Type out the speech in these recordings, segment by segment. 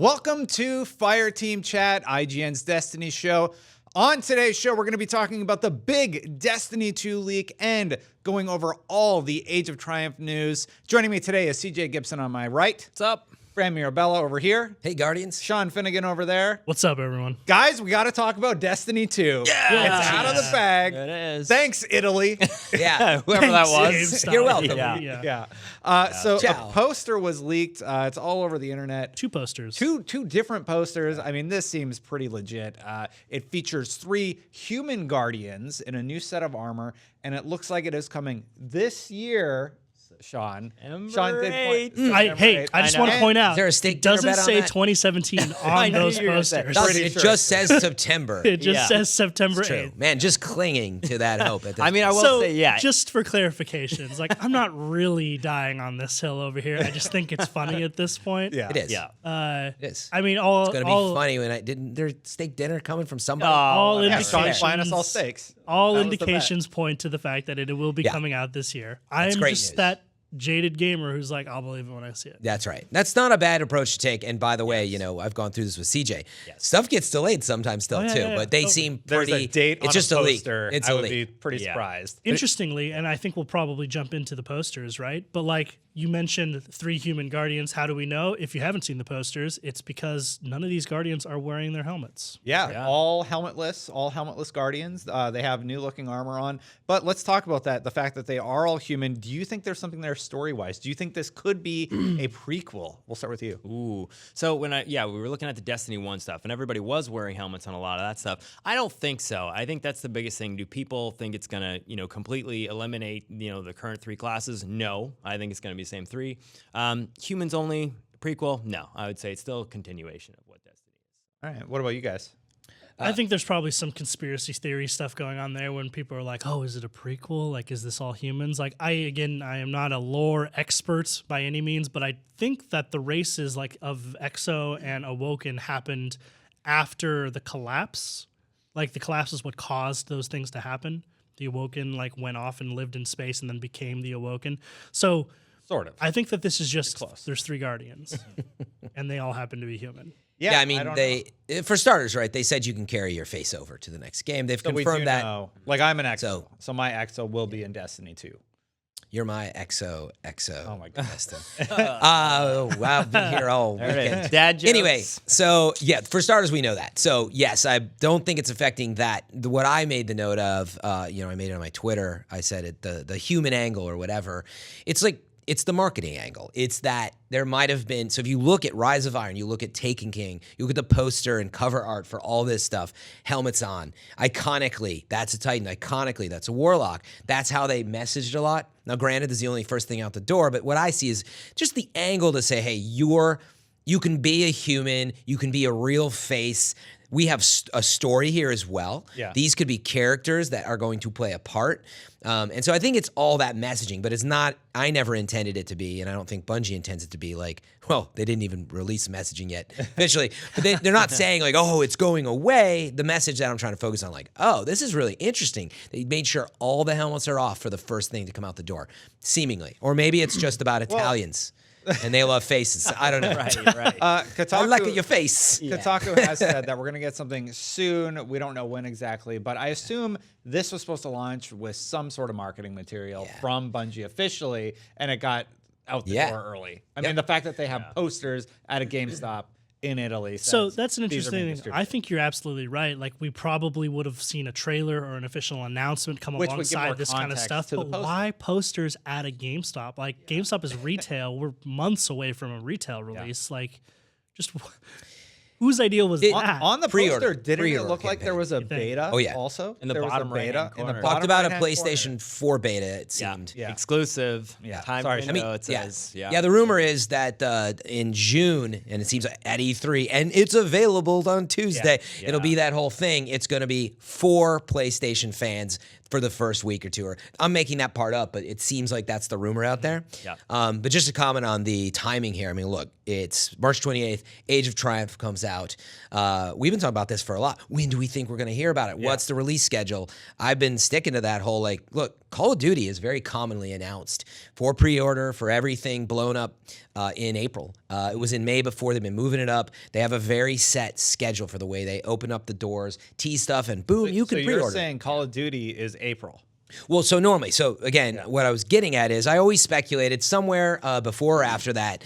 Welcome to Fireteam Chat, IGN's Destiny show. On today's show, we're going to be talking about the big Destiny 2 leak and going over all the Age of Triumph news. Joining me today is CJ Gibson on my right. What's up? Fran Mirabella over here. Hey, Guardians. Sean Finnegan over there. What's up, everyone? Guys, we got to talk about Destiny 2. Yeah. It's out of the bag. It is. Thanks, Italy. Yeah. Whoever that Thanks, was. GameStop. You're welcome. Yeah. So Ciao. a poster was leaked. It's all over the internet. Two posters. Two different posters. I mean, this seems pretty legit. It features 3 human guardians in a new set of armor, and it looks like it is coming this year. Sean. Sean did point. I just want to point out, Is there a stake it doesn't dinner bet on say that? 2017 I on knew those you were gonna say posters. that. Does Pretty it sure. just says September. It just Yeah. says September True. 8th. Man, just clinging to that hope at this I mean, I point. will say, yeah. Just for clarifications, like I'm not really dying on this hill over here. I just think it's funny at this point. Yeah. It is. Yeah. It is. I mean, It's going to be funny when didn't there steak dinner coming from somebody? all Yeah, Sean indications, flying us all steaks. all That was the bet. indications point to the fact that it will be Yeah. coming out this year. That's I'm great just news. that jaded gamer who's like, I'll believe it when I see it. That's right. That's not a bad approach to take. And by the way, you know, I've gone through this with CJ. Stuff gets delayed sometimes still, Oh, yeah, too. yeah, But they yeah. seem There's pretty... a date it's on just a a leak. poster. It's I a would leak. be pretty Yeah. surprised. Interestingly, and I think we'll probably jump into the posters, right? But like you mentioned 3 human guardians. How do we know? If you haven't seen the posters, it's because none of these guardians are wearing their helmets. Yeah, all helmetless guardians. They have new looking armor on. But let's talk about that. The fact that they are all human. Do you think there's something there story-wise? Do you think this could be a prequel? We'll start with you. Ooh. So when we were looking at the Destiny 1 stuff, and everybody was wearing helmets on a lot of that stuff. I don't think so. I think that's the biggest thing. Do people think it's going to, completely eliminate, the current 3 classes? No. I think it's going to be the same 3. Humans only prequel? No. I would say it's still a continuation of what Destiny is. All right. What about you guys? I think there's probably some conspiracy theory stuff going on there when people are like, oh, is it a prequel? Like, is this all humans? Like, I am not a lore expert by any means, but I think that the races like of Exo and Awoken happened after the collapse. Like, the collapse is what caused those things to happen. The Awoken like went off and lived in space and then became the Awoken. So Sort of. I think that this is just there's 3 guardians and they all happen to be human. Yeah, I mean, don't for starters, right, they said you can carry your face over to the next game. They've know. So we confirmed do that. know. Like, I'm an Exo. So my Exo will be in Destiny 2. You're my EXO. Oh, my goodness. Wow, I've been here all weekend. Dad jokes. Anyway, so yeah, for starters, we know that. So yes, I don't think it's affecting that. What I made the note of, I made it on my Twitter. I said it, the human angle or whatever. It's like, it's the marketing angle. It's that there might have been, so if you look at Rise of Iron, you look at Taken King, you look at the poster and cover art for all this stuff, helmets on. Iconically, that's a Titan. Iconically, that's a Warlock. That's how they messaged a lot. Now, granted, this is the only first thing out the door, but what I see is just the angle to say, hey, you can be a human, you can be a real face. We have a story here as well. Yeah. These could be characters that are going to play a part. And so I think it's all that messaging, but it's not, I never intended it to be, and I don't think Bungie intends it to be like, well, they didn't even release messaging yet officially, but they're not saying like, oh, it's going away. The message that I'm trying to focus on, like, oh, this is really interesting. They made sure all the helmets are off for the first thing to come out the door, seemingly. Or maybe it's just about Italians. And they love faces. I don't know. Right. Kotaku, I like your face. Kotaku has said that we're going to get something soon. We don't know when exactly, but I assume this was supposed to launch with some sort of marketing material from Bungie officially, and it got out the door early. I mean, the fact that they have posters at a GameStop in Italy. So says that's an these are being interesting thing. distributed. I think you're absolutely right. Like, we probably would have seen a trailer or an official announcement come Which would give more alongside this kind of context stuff. to the But poster. why posters at a GameStop? Like, GameStop is retail. We're months away from a retail release. Like, just whose idea was that? On the Pre-order. poster, didn't it Pre-order look like there was a think? beta? Oh, yeah. Also, In the there was a bottom beta right-hand in the corner. Talked bottom about a right-hand corner. PlayStation 4 beta, it seemed. Yeah. Exclusive. Yeah. Time Sorry, window, I it says. Yeah, the rumor is that in June, and it seems at E3, and it's available on Tuesday, it'll be that whole thing. It's going to be for PlayStation fans for the first week or two. Or I'm making that part up, but it seems like that's the rumor out there. Yeah. But just to comment on the timing here, I mean, look, it's March 28th, Age of Triumph comes out. We've been talking about this for a lot. When do we think we're going to hear about it? What's the release schedule? I've been sticking to that whole, like, look, Call of Duty is very commonly announced for pre-order for everything blown up in April. It was in May before. They've been moving it up. They have a very set schedule for the way they open up the doors, tease stuff, and boom, you can pre-order. So you're saying Call of Duty is April? Well, so normally, what I was getting at is I always speculated somewhere before or after that,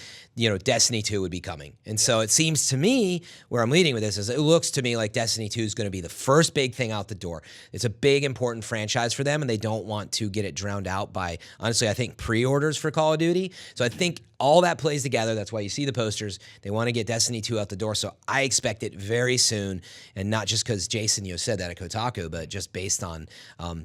Destiny 2 would be coming. And so it seems to me, where I'm leading with this is it looks to me like Destiny 2 is going to be the first big thing out the door. It's a big, important franchise for them, and they don't want to get it drowned out by, honestly, I think pre-orders for Call of Duty. So I think all that plays together. That's why you see the posters. They want to get Destiny 2 out the door. So I expect it very soon, and not just because Jason said that at Kotaku, but just based on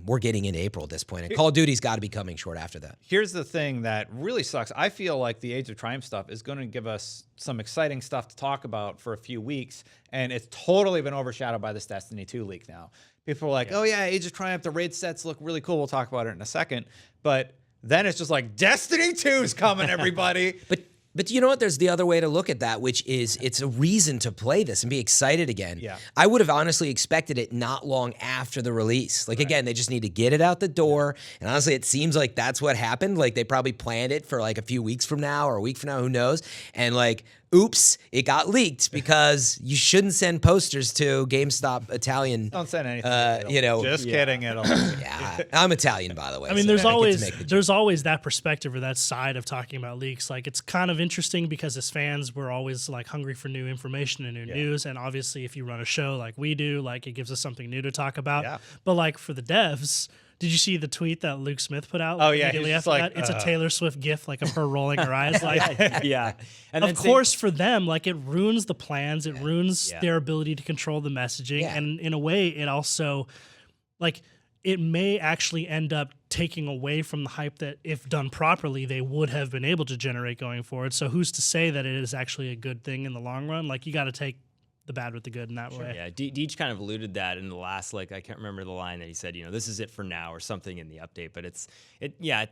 we're getting into April at this point. And Call of Duty's got to be coming short after that. Here's the thing that really sucks. I feel like the Age of Triumph stuff is going to give us some exciting stuff to talk about for a few weeks, and it's totally been overshadowed by this Destiny 2 leak now. People are like, oh yeah, Age of Triumph, the raid sets look really cool. We'll talk about it in a second. But then it's just like, Destiny 2's coming, everybody. But you know what? There's the other way to look at that, which is it's a reason to play this and be excited again. Yeah. I would have honestly expected it not long after the release. Like, again, they just need to get it out the door. And honestly, it seems like that's what happened. Like, they probably planned it for like a few weeks from now or a week from now, who knows? And like, oops, it got leaked because you shouldn't send posters to GameStop Italian. Don't send anything. Just kidding. Yeah, I'm Italian, by the way. I mean, so there's always that perspective or that side of talking about leaks. Like, it's kind of interesting because as fans, we're always like hungry for new information and new news. And obviously, if you run a show like we do, like it gives us something new to talk about. Yeah. But like for the devs, did you see the tweet that Luke Smith put out? Oh yeah, immediately after that? It's a Taylor Swift gif, like of her rolling her eyes. Like, yeah. And of course, for them, like it ruins the plans. It ruins their ability to control the messaging, and in a way, it also, like, it may actually end up taking away from the hype that, if done properly, they would have been able to generate going forward. So who's to say that it is actually a good thing in the long run? Like, you got to take the bad with the good in that way. Yeah, Deej kind of alluded that in the last, like, I can't remember the line that he said, this is it for now or something in the update, but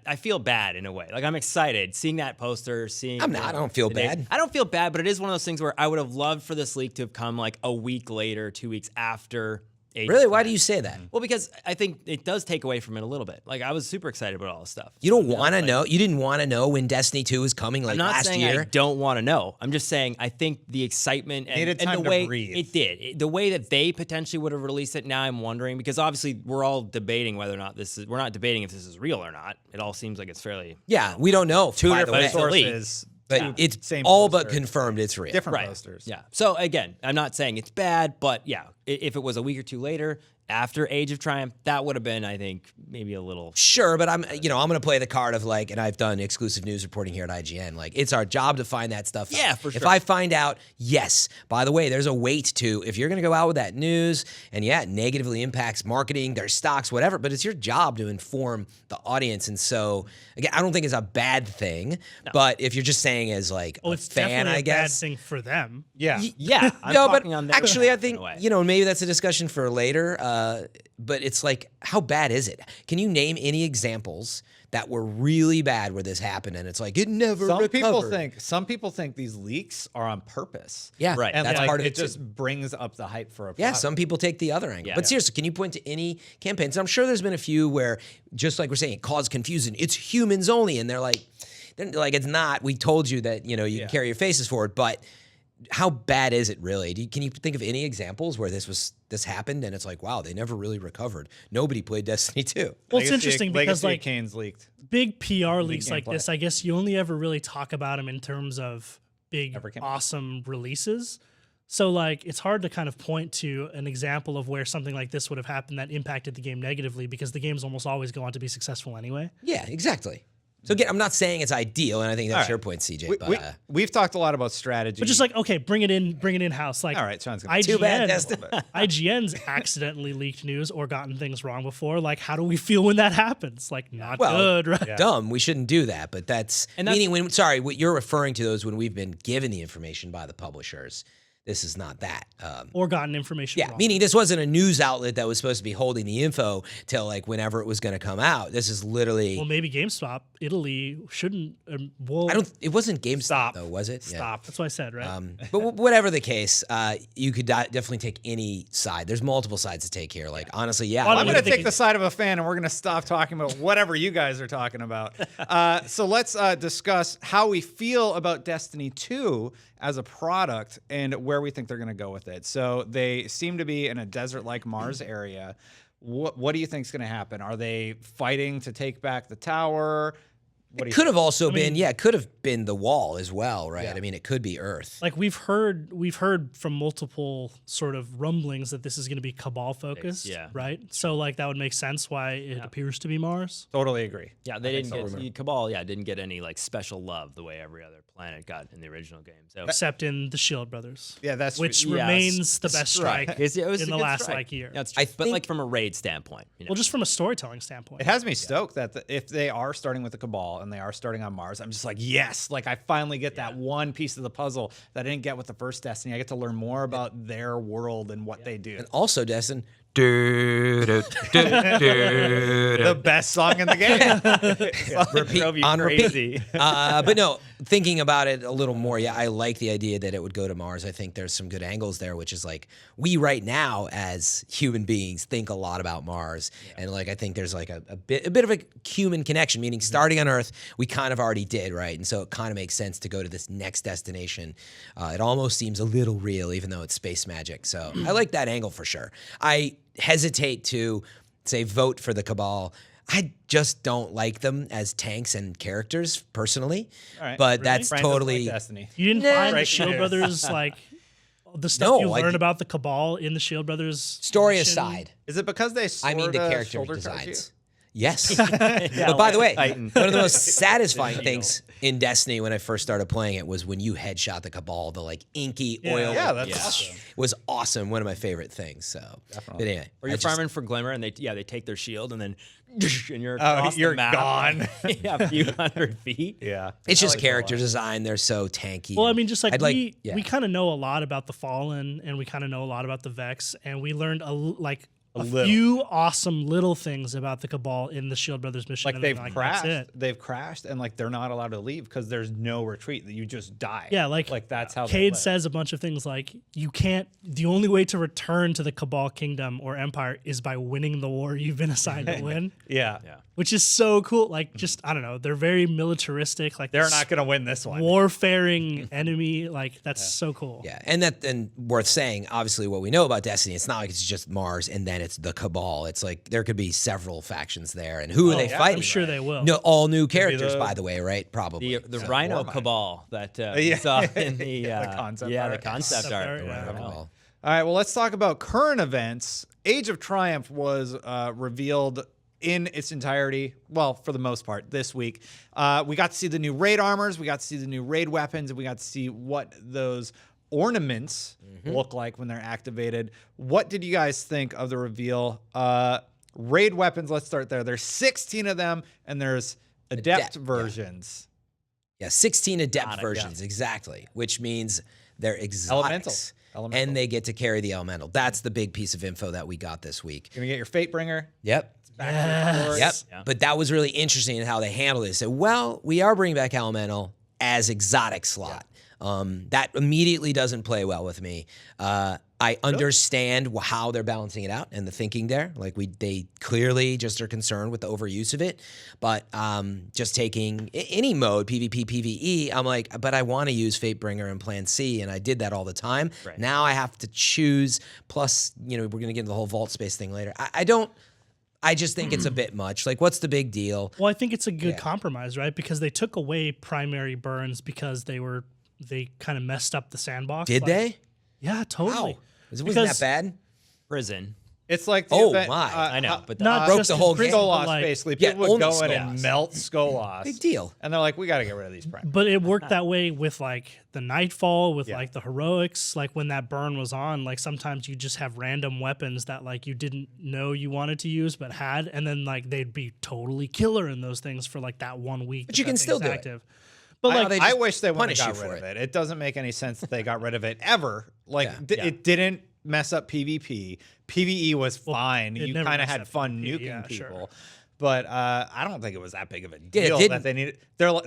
I feel bad in a way. Like, I'm excited seeing that poster, I don't feel bad. I don't feel bad, but it is one of those things where I would have loved for this leak to have come like a week later, 2 weeks after. Really? Why do you say that? Well, because I think it does take away from it a little bit. Like, I was super excited about all this stuff. You don't want to know? You didn't want to know when Destiny 2 was coming last year? I'm not saying I don't want to know. I'm just saying I think the excitement and the way it did, the way that they potentially would have released it, now I'm wondering, because obviously we're all debating whether or not we're not debating if this is real or not. It all seems like it's fairly... Yeah, we don't know. Two different sources. But it's all but confirmed it's real. Different posters. Yeah. So again, I'm not saying it's bad, but yeah, if it was a week or two later, after Age of Triumph, that would have been, I think, maybe a little... Sure, but I'm going to play the card of like, and I've done exclusive news reporting here at IGN. Like, it's our job to find that stuff out. Yeah, for sure. If I find out, yes, by the way, there's a weight to, if you're going to go out with that news, and it negatively impacts marketing, their stocks, whatever, but it's your job to inform the audience. And so, again, I don't think it's a bad thing, but if you're just saying as like a it's fan, definitely I guess. a bad thing for them. Yeah. Yeah. No, but on their actually, I behalf, think, maybe that's a discussion for later. But it's like, how bad is it? Can you name any examples that were really bad where this happened and it's like it never recovered? Some people think these leaks are on purpose. Yeah, right. And that's part of it. It just brings up the hype for a product. Yeah, some people take the other angle. But seriously, can you point to any campaigns? I'm sure there's been a few where, just like we're saying, it caused confusion. It's humans only, and they're like it's not. We told you that you can carry your faces forward, but how bad is it really? Can you think of any examples where this happened and it's like, wow, they never really recovered? Nobody played Destiny 2. Well, it's interesting because like Kane's leaked. Big PR leaks like this, I guess you only ever really talk about them in terms of big, awesome releases. So like it's hard to kind of point to an example of where something like this would have happened that impacted the game negatively, because the games almost always go on to be successful anyway. Yeah, exactly. So again, I'm not saying it's ideal, and I think that's your point, CJ. We've talked a lot about strategy, but just like, okay, bring it in house. Like, all right, sounds good. Too bad, IGN's accidentally leaked news or gotten things wrong before. Like, how do we feel when that happens? Like, not good, right? Yeah. Dumb. We shouldn't do that. But that's meaning when. Sorry, what you're referring to those when we've been given the information by the publishers. this is not that. Or gotten information Yeah, wrong. meaning this wasn't a news outlet that was supposed to be holding the info till like whenever it was going to come out. This is literally. Well, maybe GameStop, Italy shouldn't. It wasn't GameStop Stop. though, was it? Stop. That's what I said, right? But whatever the case, you could definitely take any side. There's multiple sides to take here. Like honestly, yeah. Well, I'm I going to think take the side of a fan, and we're going to stop talking about whatever you guys are talking about. So let's discuss how we feel about Destiny 2 as a product and where we think they're going to go with it. So they seem to be in a desert-like Mars area. What do you think is going to happen? Are they fighting to take back the tower? It could have also been, it could have been the wall as well, right? Yeah. I mean, it could be Earth. Like we've heard from multiple sort of rumblings that this is going to be Cabal focused, Yeah. right? So like that would make sense why it appears to be Mars. Totally agree. Yeah, they didn't get Cabal. Yeah, didn't get any like special love the way every other planet got in the original game. So Except in the Shield Brothers. Yeah, that's which true. remains the best strike it was in a the good last strike. like year. Yeah, it's true. But like from a raid standpoint, you know. Well, just from a storytelling standpoint. It has me stoked that if they are starting with the Cabal and they are starting on Mars, I'm just like, yes, like I finally get that one piece of the puzzle that I didn't get with the first Destiny. I get to learn more about their world and what they do. And also, Destin, The best song in the game. repeat, drove you on crazy. repeat. But no, thinking about it a little more, yeah, I like the idea that it would go to Mars. I think there's some good angles there, which is like we right now as human beings think a lot about Mars, and like I think there's like a bit of a human connection, meaning starting on Earth, we kind of already did, right? And so it kind of makes sense to go to this next destination. It almost seems a little real, even though it's space magic. So I like that angle for sure. I hesitate to say vote for the Cabal. I just don't like them as tanks and characters personally. All right. But Really? that's Brian doesn't like totally Destiny. You didn't Nah. find the Right Shield there. Brothers like the stuff No, you I learn d- about the Cabal in the Shield Brothers story mission? aside. Is it because they I mean the sorta character shoulder charge you? designs. Yes. But by the way, Titan. one of the most satisfying things in Destiny when I first started playing it was when you headshot the Cabal, the like inky oil. Yeah, that's awesome. Was awesome. One of my favorite things. So, but anyway, Or you're I just- farming for Glimmer, and they take their shield, and then and you're across you're the map. gone. Yeah, a few hundred feet. Yeah. It's just I like it a character lot. design. They're so tanky. Well, I mean, just like I'd we kind of know a lot about the Fallen, and we kind of know a lot about the Vex, and we learned a little. few awesome little things about the Cabal in the Shield Brothers mission. Like and they've then, crashed. that's it. They've crashed and like they're not allowed to leave because there's no retreat. That you just die. Yeah, like that's how they Cade live. says a bunch of things like you can't. The only way to return to the Cabal Kingdom or Empire is by winning the war you've been assigned to win. Yeah. Which is so cool. Like, just I don't know. They're very militaristic. Like They're not going to win this one. warfaring enemy. Like that's so cool. Yeah, and worth saying, obviously, what we know about Destiny, it's not like it's just Mars and then it's the Cabal. It's like there could be several factions there, and who are they fighting? I'm sure they will. No, all new characters, the- by the way, right? Probably. The Rhino Cabal that we Yeah. saw in the, The concept the art. concept art. Yeah. whatever. Well, All right, well, let's talk about current events. Age of Triumph was revealed in its entirety, well, for the most part, this week. We got to see the new raid armors, we got to see the new raid weapons, and we got to see what those ornaments look like when they're activated. What did you guys think of the reveal? Raid weapons, let's start there. There's 16 of them, and there's adept yeah. versions. Yeah, 16 adept Got it, versions, exactly, which means they're exotics. Elemental. And they get to carry the elemental. That's the big piece of info that we got this week. You're going to get your Fatebringer. Yep. Back Yep. Yeah. But that was really interesting in how they handled it. They said, well, we are bringing back elemental as exotic slot. That immediately doesn't play well with me. I understand how they're balancing it out and the thinking there. Like they clearly just are concerned with the overuse of it. But just taking any mode, PvP, PvE, I'm like, but I want to use Fatebringer and Plan C, and I did that all the time. Right. Now I have to choose. Plus, we're going to get into the whole vault space thing later. I just think it's a bit much. Like, what's the big deal? Well, I think it's a good compromise, right? Because they took away primary burns because they kind of messed up the sandbox. Did Like, they? Yeah, totally. Wow. Wasn't Because- that bad? Prison. It's like the Oh, event, my. I know, but Not broke just the in whole prison, game. but, Skolas, like- basically. Yeah, People would only go in Skolas. and melt Skolas. Big deal. And they're like, we got to get rid of these primers. But it worked that way with like the Nightfall, with like the heroics. Like when that burn was on, like sometimes you just have random weapons that like you didn't know you wanted to use but had, and then like they'd be totally killer in those things for like that 1 week. But you that can thing's still do it. active. But like, they I just wish they wouldn't punish have you got for rid of it. it. It doesn't make any sense that they got rid of it ever. Like Yeah. it didn't mess up PvP. PvE was fine. it You never kind of messed had up fun PvP, nuking yeah, people. sure. But I don't think it was that big of a Yeah, it deal didn't. that they needed.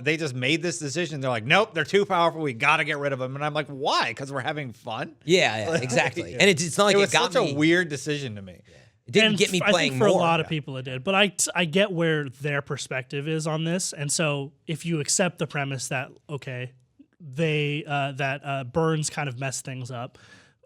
They just made this decision. They're like, nope, they're too powerful. We got to get rid of them. And I'm like, why? Because we're having fun. Yeah, exactly. And it's not like It was got such me. a weird decision to me. It didn't And get me I playing think for more. a lot of people it did, but I get where their perspective is on this, and so if you accept the premise that okay, they that burns kind of mess things up,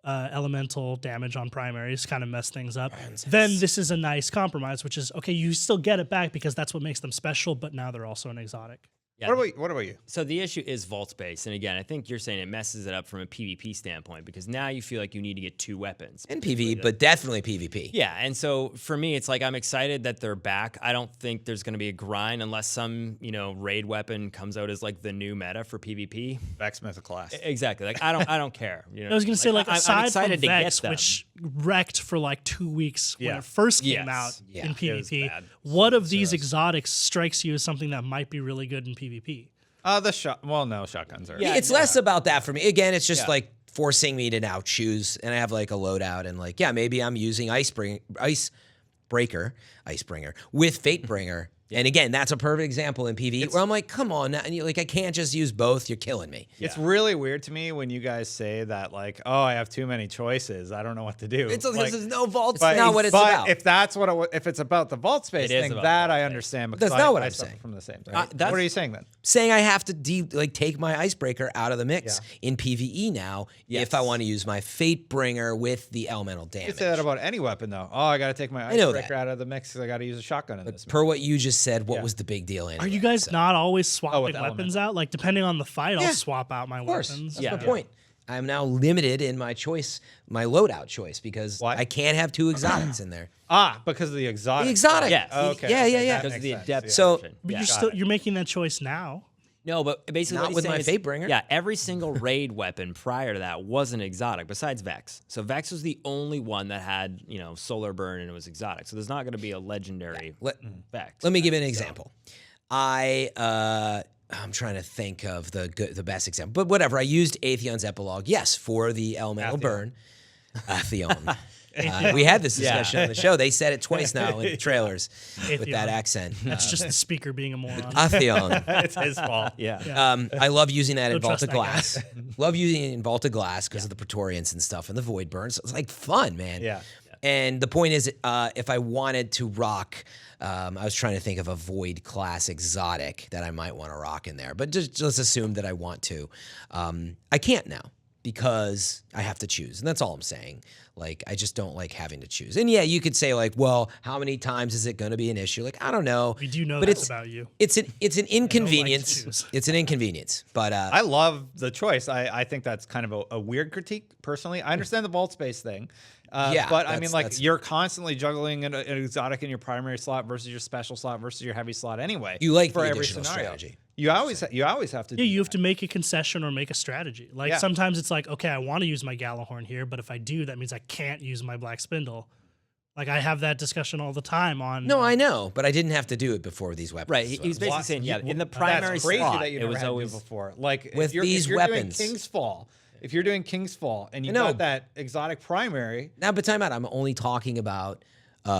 elemental damage on primaries kind of mess things up, then this is a nice compromise, which is okay. You still get it back because that's what makes them special, but now they're also an exotic. Yeah, What about you? So the issue is vault space, and again, I think you're saying it messes it up from a PvP standpoint because now you feel like you need to get 2 weapons. And PvE, but definitely PvP. Yeah, and so for me, it's like I'm excited that they're back. I don't think there's going to be a grind unless some raid weapon comes out as like the new meta for PvP. Backsmith class. Exactly. Like I don't care. I was gonna say like I'm aside from excited to get Vex, them. which wrecked for like 2 weeks when Yeah. it first came Yes. out Yeah. in It was PvP, bad. what of these exotics strikes you as something that might be really good in PvP? The shot. Well, no, shotguns are. Yeah, It's less about that for me. Again, it's just Yeah. like forcing me to now choose, and I have like a loadout, and like, yeah, maybe I'm using Icebreaker with Fatebringer. And again, that's a perfect example in PvE where I'm like, come on, now. And you're like, I can't just use both. You're killing me. It's really weird to me when you guys say that, like, oh, I have too many choices. I don't know what to do. It's like, because there's no vault. but- It's not what it's but about. if that's what if it's about the vault space It is thing, about that the vault I space. understand. Because That's not what I I'm suffer saying. from the same thing. that's- What are you saying then? Saying I have to take my Icebreaker out of the mix in PvE now if I want to use my Fatebringer with the elemental You damage. could say that about any weapon, though. Oh, I got to take my know icebreaker that. out of the mix because I got to use a shotgun in this. Per what you just said, what Yeah. was the big deal anyway? Are you guys not always with swapping the weapons out? Like depending on the fight, Yeah. I'll swap out my Of course. weapons. That's Yeah. the point. I'm now limited in my choice, my loadout choice, because Why? I can't have 2 exotics in there. Because of the exotic. The exotic. Yes. Okay. Yeah, yeah, yeah. that because of makes the sense, adept yeah. So- option. But Yeah. you're making that choice now. No, but basically Not what he's with saying my is, Fatebringer. Yeah, every single raid weapon prior to that was an exotic besides Vex. So Vex was the only one that had, solar burn and it was exotic. So there's not going to be a legendary Vex. Let me give you an example. I'm trying to think of the best example, but whatever. I used Atheon's epilogue, yes, for the elemental burn. Atheon. We had this discussion on the show. They said it twice now in the trailers with that Atheon. accent. That's just the speaker being a moron. Atheon. It's his fault. Yeah. I love using that in Don't Vault trust of that guy. Glass. Love using it in Vault of Glass because of the Praetorians and stuff and the Void Burns. It's like fun, man. Yeah. And the point is, if I wanted to rock, I was trying to think of a Void class exotic that I might want to rock in there. But just assume that I want to. I can't now because I have to choose. And that's all I'm saying. Like, I just don't like having to choose. And yeah, you could say like, well, how many times is it going to be an issue? Like, I don't know. We do know but that's about you. It's an inconvenience. choose. It's an inconvenience. But I love the choice. I think that's kind of a weird critique, personally. I understand the vault space thing. Yeah, but I mean, like, that's- you're constantly juggling an exotic in your primary slot versus your special slot versus your heavy slot anyway. You like for the every additional scenario. strategy. You always have to. Yeah, do you have that. to make a concession or make a strategy. Like Yeah. sometimes it's like, okay, I want to use my Gallahorn here, but if I do, that means I can't use my Black Spindle. Like I have that discussion all the time on. No, I know, but I didn't have to do it before these weapons. Right. as He was well. basically saying, yeah, in the That's primary crazy slot, that you it never was had to do always before. Like With if you're, these if you're weapons. doing King's Fall. If you're doing King's Fall and you I know. got that exotic primary, Now, but time out. I'm only talking about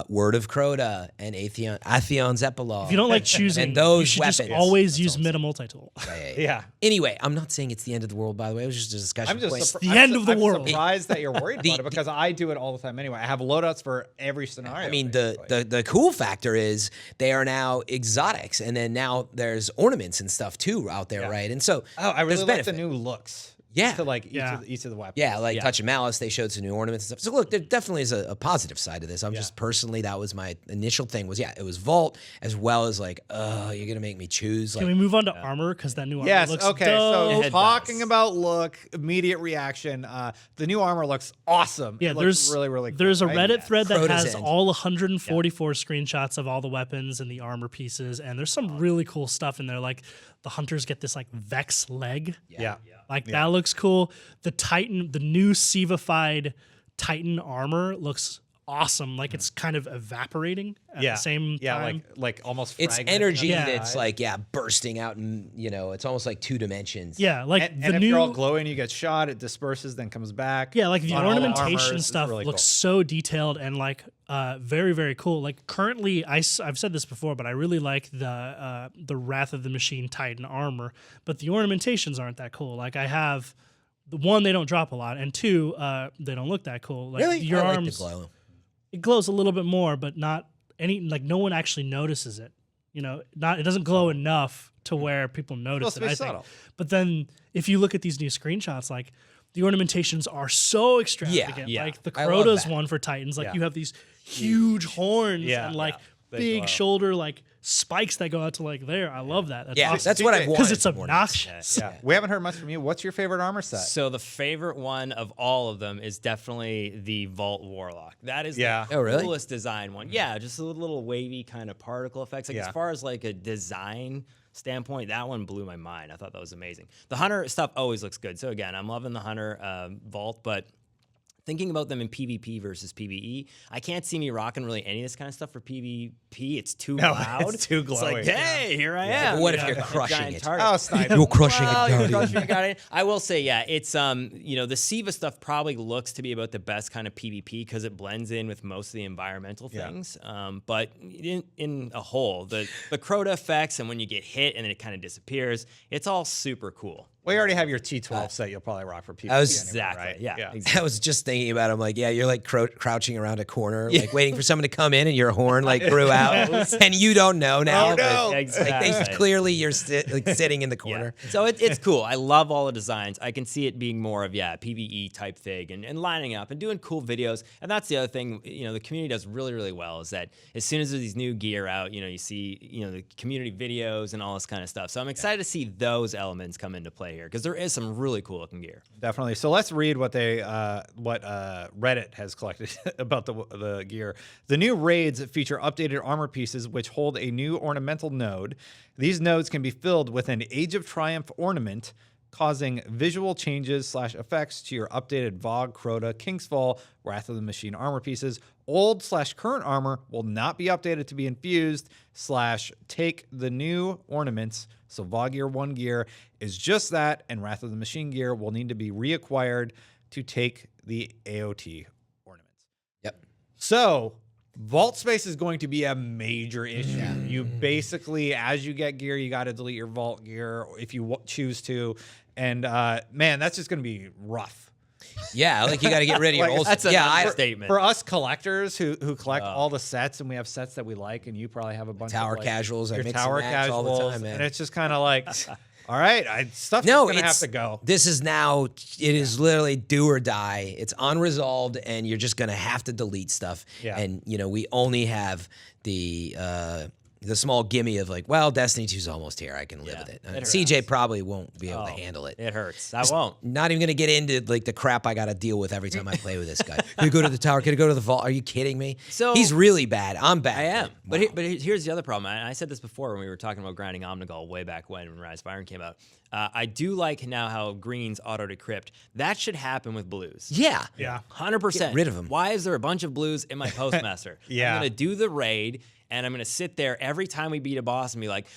Word of Crota and Atheon's epilogue. If you don't like choosing, And those you should just weapons. always That's use all I'm meta multi-tool. yeah. Anyway, I'm not saying it's the end of the world, by the way. It was just a discussion I'm just point. surpri- the I'm end su- of the I'm world. surprised that you're worried The- about it because I do it all the time anyway. I have loadouts for every scenario. I mean, basically. the cool factor is they are now exotics, and then now there's ornaments and stuff too out there, right? And so I really there's like benefit. the new looks. Yeah. To like Yeah. each of the weapons. Yeah, like Touch of Malice, they showed some new ornaments and stuff. So look, there definitely is a positive side to this. I'm just personally, that was my initial thing was, it was Vault as well as like, you're going to make me choose. Can Like, we move on to armor? Because that new armor Yes. looks Okay. dope. So talking about look, immediate reaction. The new armor looks awesome. Yeah, It looks there's really cool. There's a right? Reddit thread that Crota's has End. all 144 screenshots of all the weapons and the armor pieces, and there's some really cool stuff in there. Like the hunters get this like Vex leg. Yeah. Like that looks cool. The Titan, the new Sivified Titan armor looks awesome. Like it's kind of evaporating at the same time. like almost It's fragmented. energy Yeah. that's like bursting out, and it's almost like 2 dimensions. Yeah, like And the if new you're all glowing, you get shot, it disperses, then comes back. Yeah, like the on all ornamentation armors. It's stuff really looks cool. so detailed and like very, very cool. Like currently, I've said this before, but I really like the Wrath of the Machine Titan armor, but the ornamentations aren't that cool. Like I have the one, they don't drop a lot, and 2, they don't look that cool. Like Really? your I like arms, the glow. it glows a little bit more, but not any. Like no one actually notices it. It doesn't glow enough to where people notice Supposed it. to be I think. subtle. But then if you look at these new screenshots, like the ornamentations are so extravagant. Yeah. Like the I love Crota's that. one for Titans, like Yeah. you have these huge horns Yeah, and like yeah. They big go out. shoulder like spikes that go out to like there. I love that. That's Yeah, awesome. that's what I've wanted. Because it's from Ornaments. obnoxious. Yeah. We haven't heard much from you. What's your favorite armor set? So the favorite one of all of them is definitely the Vault Warlock. That is Yeah. the Oh, really? coolest design one. Yeah, just a little wavy kind of particle effects. Like Yeah. as far as like a design standpoint, that one blew my mind. I thought that was amazing. The Hunter stuff always looks good. So again, I'm loving the Hunter Vault, but thinking about them in PvP versus PvE, I can't see me rocking really any of this kind of stuff for PvP. It's too No, loud. it's too It's like, glowy. hey, here I am. But what if You know, you're a crushing giant it? target. Oh, Snyder. You're crushing Well, it, you're Guardian. crushing it, Guardian. I will say, yeah, it's the Siva stuff probably looks to be about the best kind of PvP because it blends in with most of the environmental Yeah. things. But in a whole, the Crota effects and when you get hit and then it kind of disappears, it's all super cool. Well, you already have your T12 set. You'll probably rock for PvP. I was- anyway, Exactly. right? Yeah. I Exactly. was just thinking about it. I'm like, yeah, you're like crouching around a corner, like waiting for someone to come in, and your horn like grew out, and you don't know now. Oh, no. but, Exactly. Like, clearly, you're sitting in the corner. Yeah. So it's cool. I love all the designs. I can see it being more of PvE type thing and lining up and doing cool videos. And that's the other thing, the community does really, really well is that as soon as there's these new gear out, you see, the community videos and all this kind of stuff. So I'm excited to see those elements come into play here because there is some really cool looking gear. Definitely. So let's read what Reddit has collected about the gear. The new raids feature updated armor pieces which hold a new ornamental node. These nodes can be filled with an Age of Triumph ornament, causing visual changes / effects to your updated Vogue, Crota, Kingsfall, Wrath of the Machine armor pieces. Old / current armor will not be updated to be infused / take the new ornaments. So Vogue Gear 1 gear is just that, and Wrath of the Machine gear will need to be reacquired to take the AOT ornaments. Yep. So vault space is going to be a major issue. You basically, as you get gear, you got to delete your vault gear if you choose to. And man, that's just going to be rough. Yeah, like you got to get rid of your Like, old. that's an yeah, understatement. For us collectors who collect all the sets, and we have sets that we like, and you probably have a bunch Tower of like, casuals, I your mix and tower match casuals, all the time, man. and it's just kind of like, all right, stuff's No, just gonna have it's to go. This is now. It is literally do or die. It's unresolved, and you're just gonna have to delete stuff. Yeah. And we only have the small gimme of like, well, Destiny 2's almost here. I can live with it. CJ probably won't be able to handle it. It hurts. I won't. Not even gonna get into like the crap I gotta deal with every time I play with this guy. Can I go to the tower? Can I go to the vault? Are you kidding me? So- he's really bad. I'm bad. I am. Wow. But here's the other problem. And I said this before when we were talking about grinding Omnigul way back when Rise of Iron came out. I do like now how greens auto-decrypt. That should happen with blues. Yeah. Yeah. 100%. Get rid of 'em. Why is there a bunch of blues in my Postmaster? Yeah. I'm going to do the raid, and I'm going to sit there every time we beat a boss and be like,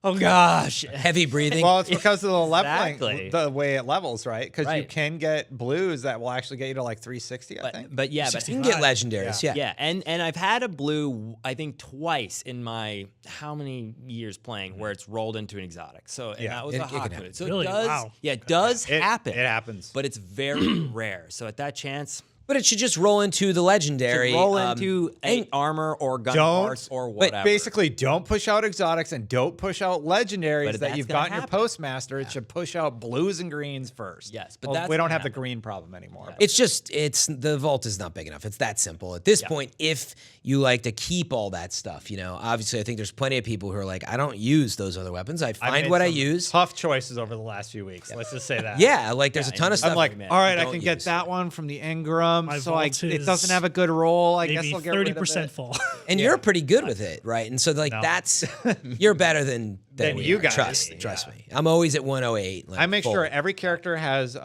oh gosh. Heavy breathing. Well, it's because of the leveling, Exactly. the way it levels, right? Because you Right. can get blues that will actually get you to like 360, I think. But you can get legendaries. Yeah. Yeah, and I've had a blue, I think twice in my how many years playing where it's rolled into an exotic. So and Yeah, that was it a can hot happen. mood. So Really? it does, Wow. it does happen. It happens. But it's very rare. So at that chance, But it should just roll into the legendary. roll into armor or gun parts or whatever. But basically, don't push out exotics and don't push out legendaries But that that's you've gonna got in your happen. postmaster. It should push out blues and greens first. Yes, but Well, that's we don't gonna have the happen. green problem anymore. It's just the vault is not big enough. It's that simple. At this point, if you like to keep all that stuff, obviously I think there's plenty of people who are like, I don't use those other weapons. I I've find made what I some use. Tough choices over the last few weeks. Let's just say that. Yeah, like there's a ton of stuff. I'm like, man, all right, I don't can get use. that one from the Engram. My So vault it is doesn't have a good roll. I guess maybe I'll get rid of 30% it. full. And you're pretty good with it, right? And so like that's you're better than Than we you are. guys. Trust me. I'm always at 108. Like, I make full. sure every character has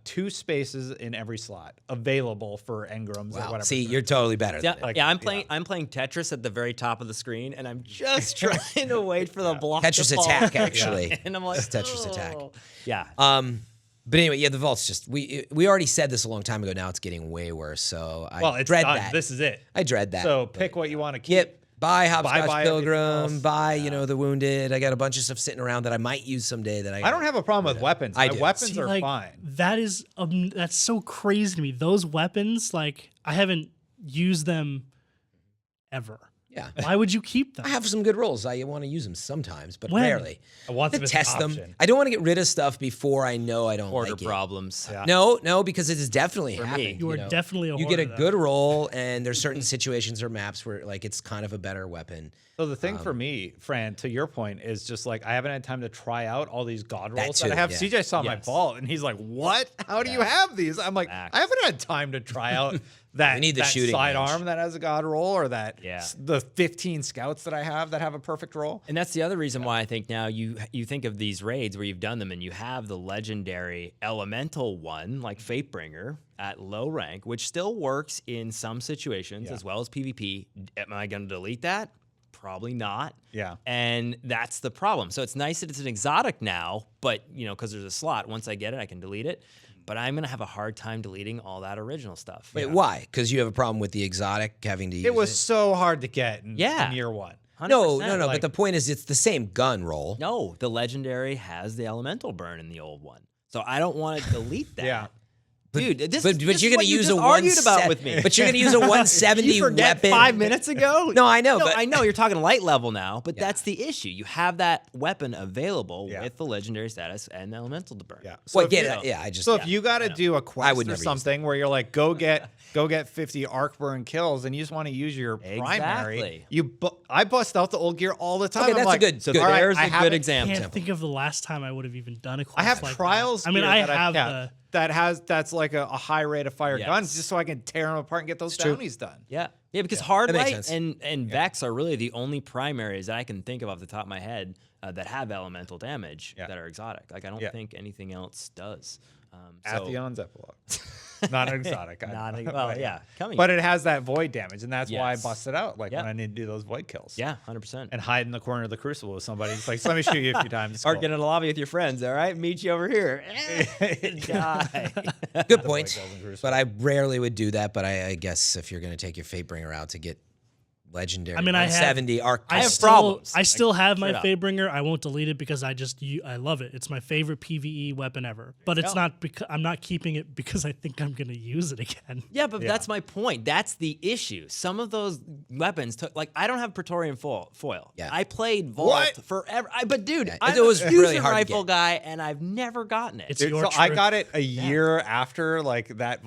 2 spaces in every slot available for engrams or Wow. whatever. See, you're totally better. Yeah, Than me. I'm playing Tetris at the very top of the screen, and I'm just trying to wait for the block. Tetris to fall. Attack, actually. And I'm like, It's Tetris Attack. Yeah. But anyway, yeah, the vault's just we already said this a long time ago. Now it's getting way worse. So I Well, it's dread done. that. This is it. I dread that. So pick what you want to keep. Yep. Buy Hopscotch buy everything Pilgrim. else. Buy the Wounded. I got a bunch of stuff sitting around that I might use someday. That I don't have a problem with weapons. I My do. weapons See, are like, fine. That is that's so crazy to me. Those weapons, like I haven't used them ever. Yeah. Why would you keep them? I have some good rolls. I want to use them sometimes, but When? rarely. I want To them as an test them. option. I don't want to get rid of stuff before I know I don't Order like it. problems. Yeah. No, because it is definitely me. happening. You are know. definitely a You get a hoarder, good roll, and there's certain situations or maps where like it's kind of a better weapon. So the thing for me, Fran, to your point, is just like I haven't had time to try out all these god rolls that too, I have. yeah. CJ saw my Yes. vault and he's like, "What? How do you have these?" I'm like, Facts. "I haven't had time to try out that, We need the that shooting sidearm range. that has a god roll or that Yeah. the 15 scouts that I have that have a perfect roll." And that's the other reason why I think now you think of these raids where you've done them and you have the legendary elemental one like Fatebringer at low rank, which still works in some situations as well as PvP. Am I going to delete that? Probably not. Yeah. And that's the problem. So it's nice that it's an exotic now, but because there's a slot, once I get it, I can delete it. But I'm going to have a hard time deleting all that original stuff. Wait, why? Because you have a problem with the exotic having to use It was so hard to get in Yeah. year 1. 100%. No. like- But the point is, it's the same gun roll. No, the legendary has the elemental burn in the old one. So I don't want to delete that. Yeah. Dude, this But is you're going what to you use just a argued about 170 with me. But you're going to use a 170 you forget weapon. 5 minutes ago? No, I know, No, but I know you're talking light level now, but that's the issue. You have that weapon available Yeah. with the legendary status and the elemental to burn. Yeah. Well, if get you- it. Yeah, I just. So if you got to do a quest would or never use something where you're like, go get 50 arc burn kills, and you just want to use your primary, Exactly. I bust out the old gear all the time. Okay, I'm that's a like, good- So Good. all right, there's I a haven't- good I example. can't think of the last time I would have even done a quest. I have like trials. That. I mean, gear I that I've have kept that's like a high rate of fire Yes. guns, just so I can tear them apart and get those bounties done. Yeah, because hard that makes light sense. and Vex are really the only primaries that I can think of off the top of my head that have elemental damage Yeah. that are exotic. Like I don't Yeah. think anything else does. Atheon's epilogue, not an exotic. coming. But it has that void damage, and that's why I Yes. bust it out. Like Yeah. when I need to do those void kills. Yeah, 100%. And hide in the corner of the crucible with somebody. It's like, so let me shoot you a few times. It's Or cool. get in a lobby with your friends, all right? Meet you over here. Die. Good point. Golden Crucible. But I rarely would do that. But I guess if you're going to take your Fatebringer out to get legendary, I mean, I have- 170 arc. I have still, problems. I still have my straight up. Fatebringer. I won't delete it because I love it. It's my favorite PVE weapon ever. But it's not because I'm not keeping it because I think I'm going to use it again. Yeah, but that's my point. That's the issue. Some of those weapons took, like, I don't have Praetorian foil. Yeah. I played Vault What? forever. But dude, Yeah, I'm it was a really fusion hard to rifle get. guy, and I've never gotten it. It's Dude, your so I trip. got it a year after like that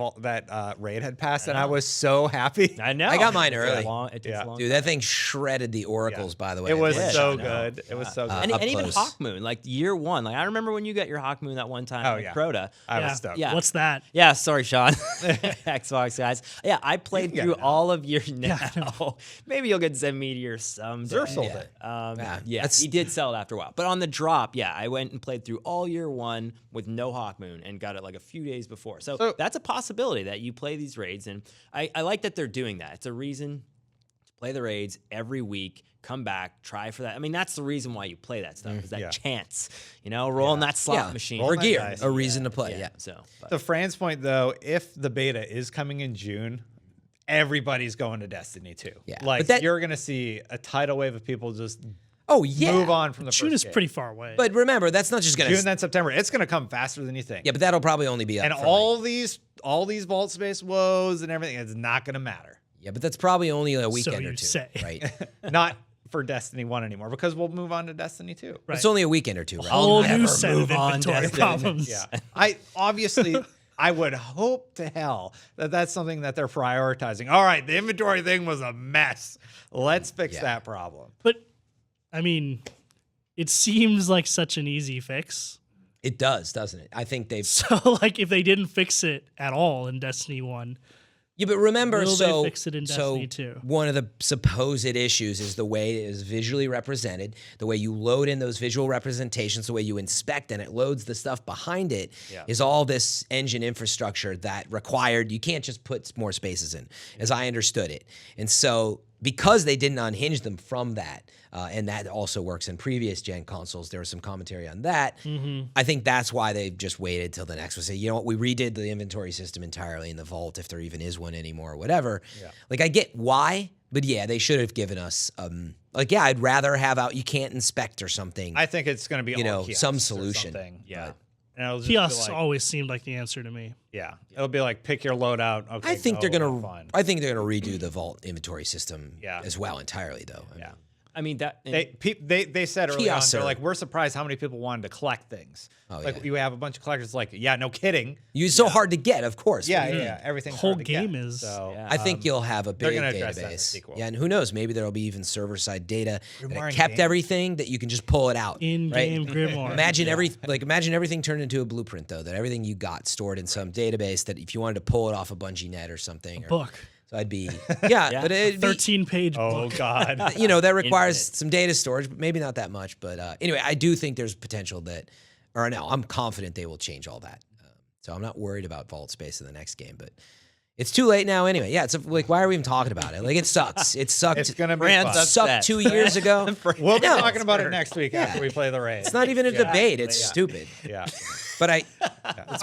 raid had passed, and I was so happy. I know. I got mine It takes early. It takes Yeah. a long Dude, that thing shredded the oracles. By the way, It was did. so I know. good. It was so good. and up even close. Hawkmoon, like year one. Like I remember when you got your Hawkmoon that one time. Oh, at yeah. Crota. I Yeah. was stoked. Yeah. What's that? Yeah, sorry, Sean. Xbox guys. Yeah, I played get through it now. all of your now. Maybe you'll get Zen Meteor someday. Zer sold Yeah. it. Yeah, that's- he did sell it after a while. But on the drop, yeah, I went and played through all year one with no Hawkmoon and got it like a few days before. So that's a possibility that you play these raids. And I like that they're doing that. It's a reason to play the raids every week, come back, try for that. I mean, that's the reason why you play that stuff, is that Yeah. chance, rolling that slot machine. or that gear, dice. a reason to play. Yeah. So, but- To Fran's point, though, if the beta is coming in June, everybody's going to Destiny 2. Yeah. Like But that- you're gonna see a tidal wave of people just Oh yeah. move on from the June first is game. pretty far away. But remember, that's not just gonna. June, then September. It's gonna come faster than you think. Yeah, but that'll probably only be up. and for all these vault space woes and everything, it's not gonna matter. yeah, but that's probably only a weekend or you two, say. right? Not for Destiny 1 anymore, because we'll move on to Destiny 2. Right. It's only a weekend or two, right? Whole never new set of move on, inventory Destiny. problems. Yeah. I obviously I would hope to hell that that's something that they're prioritizing. All right, the inventory thing was a mess. Let's fix that problem. But I mean, it seems like such an easy fix. It does, doesn't it? I think they've. So like if they didn't fix it at all in Destiny 1, Yeah, but remember, will so they fix it in Destiny 2? One of the supposed issues is the way it is visually represented, the way you load in those visual representations, the way you inspect and it loads the stuff behind it is all this engine infrastructure that required, you can't just put more spaces in, as I understood it. And so because they didn't unhinge them from that, and that also works in previous gen consoles, there was some commentary on that. I think that's why they just waited till the next one. Say, you know what, we redid the inventory system entirely in the vault, if there even is one anymore or whatever. Like, I get why, but yeah, they should have given us, I'd rather have out, you can't inspect or something. I think it's going to be all kiosks some or solution. something, Yeah. And it'll just Kiosks be like, always seemed like the answer to me. it'll be like pick your loadout. Okay, I think they're go, gonna. fun. I think they're gonna redo the vault inventory system Yeah. as well entirely, though. I mean that. They said early on, Kiosks they're are- like, we're surprised how many people wanted to collect things. Oh, like yeah. you have a bunch of collectors. Like, no kidding. It's so hard to get, of course. Yeah. Everything's Whole hard to get. game is- So Yeah. I think you'll have a they're big gonna address that in the database. sequel. Yeah, and who knows? Maybe there'll be even server-side data that Grimoire kept in-game. everything that you can just pull it out. In-game Grimoire. Imagine imagine everything turned into a blueprint, though. That everything you got stored in some database. That if you wanted to pull it off a Bungie net or something, Book. so I'd be but it'd be, 13-page oh book. god. that requires Infinite. some data storage, but maybe not that much. But anyway, I do think there's potential I'm confident they will change all that. So I'm not worried about vault space in the next game, but it's too late now anyway. Yeah, it's like, why are we even talking about it? Like, it sucks. It sucked. It's gonna be Brand's fun. up- sucked upset. 2 years ago. We'll be No. talking about it next week after we play the raid. It's not even a debate. It's stupid. Yeah. But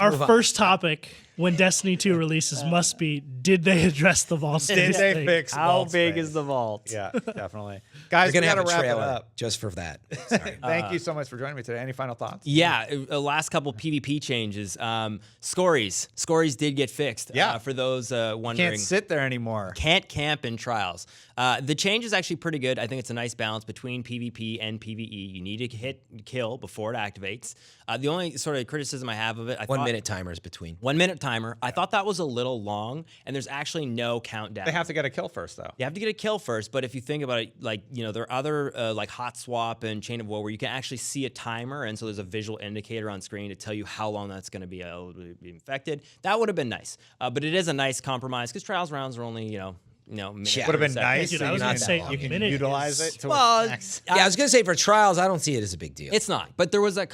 Our move on. first topic when Destiny 2 releases must be, did they address the vault Did space they thing? fix How vault big space? is the vault? Yeah, definitely. Guys, we're we gonna gotta have a wrap it trailer up. just for that. Sorry. Thank you so much for joining me today. Any final thoughts? Yeah, last couple PvP changes. Scories did get fixed. Yeah. For those wondering. Can't sit there anymore. Can't camp in trials. The change is actually pretty good. I think it's a nice balance between PvP and PvE. You need to hit kill before it activates. The only sort of criticism I have of it, 1 minute timers between. 1 minute timer. I thought that was a little long, and there's actually no countdown. They have to get a kill first, though. You have to get a kill first, but if you think about it, there are other like Hot Swap and Chain of Woe where you can actually see a timer, and so there's a visual indicator on screen to tell you how long that's going to be able to be infected. That would have been nice, but it is a nice compromise because trials rounds are only minute Yeah. would have been seconds. nice. Dude, so I was you gonna can- say you can minute utilize is- it to Well, its max. Yeah, I was gonna say for trials, I don't see it as a big deal. It's not, but there was a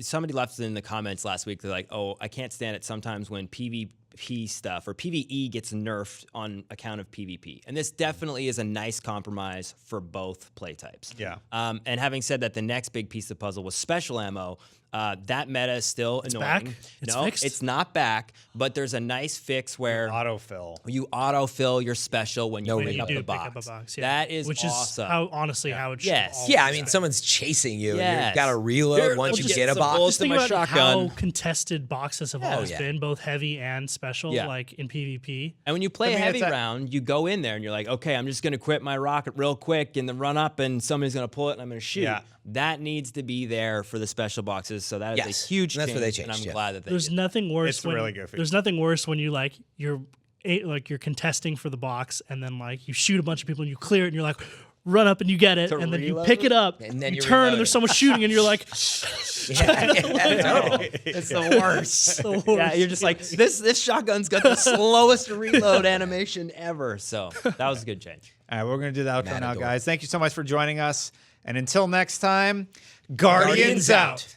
somebody left in the comments last week. They're like, "Oh, I can't stand it sometimes when PvP stuff or PvE gets nerfed on account of PvP." And this definitely is a nice compromise for both play types. Yeah. And having said that, the next big piece of the puzzle was special ammo. That meta is still annoying. back? It's no, fixed? it's not back, but there's a nice fix where Autofill. you autofill your special when you No pick ring up You the do pick box. up a box. Yeah. That is Which awesome. is how it should Yes. always Yeah, I mean, be. someone's chasing you. And Yes. you've got to reload Here, once let's you just get a some box. bullets Just think to my about shotgun. how contested boxes have always yeah. been, both heavy and special, Yeah. like in PvP. And when you play I a mean, heavy it's a- round, you go in there and you're like, okay, I'm just going to quit my rocket real quick and then run up and somebody's going to pull it and I'm going to shoot. Yeah. That needs to be there for the special boxes. So that is Yes. a huge And that's change. what they And changed, I'm yeah. glad that they There's did. nothing worse It's when really good feature. there's nothing worse when you you're contesting for the box and then you shoot a bunch of people and you clear it and you're like run up and you get it To and then you reload? pick it up And then you you turn reload and there's it. someone shooting and you're like It's the worst. the worst. Yeah, you're just like, this shotgun's got the slowest reload animation ever. So that was a good change. All right, we're going to do the outro now, Matador. guys. Thank you so much for joining us. And until next time, Guardians out.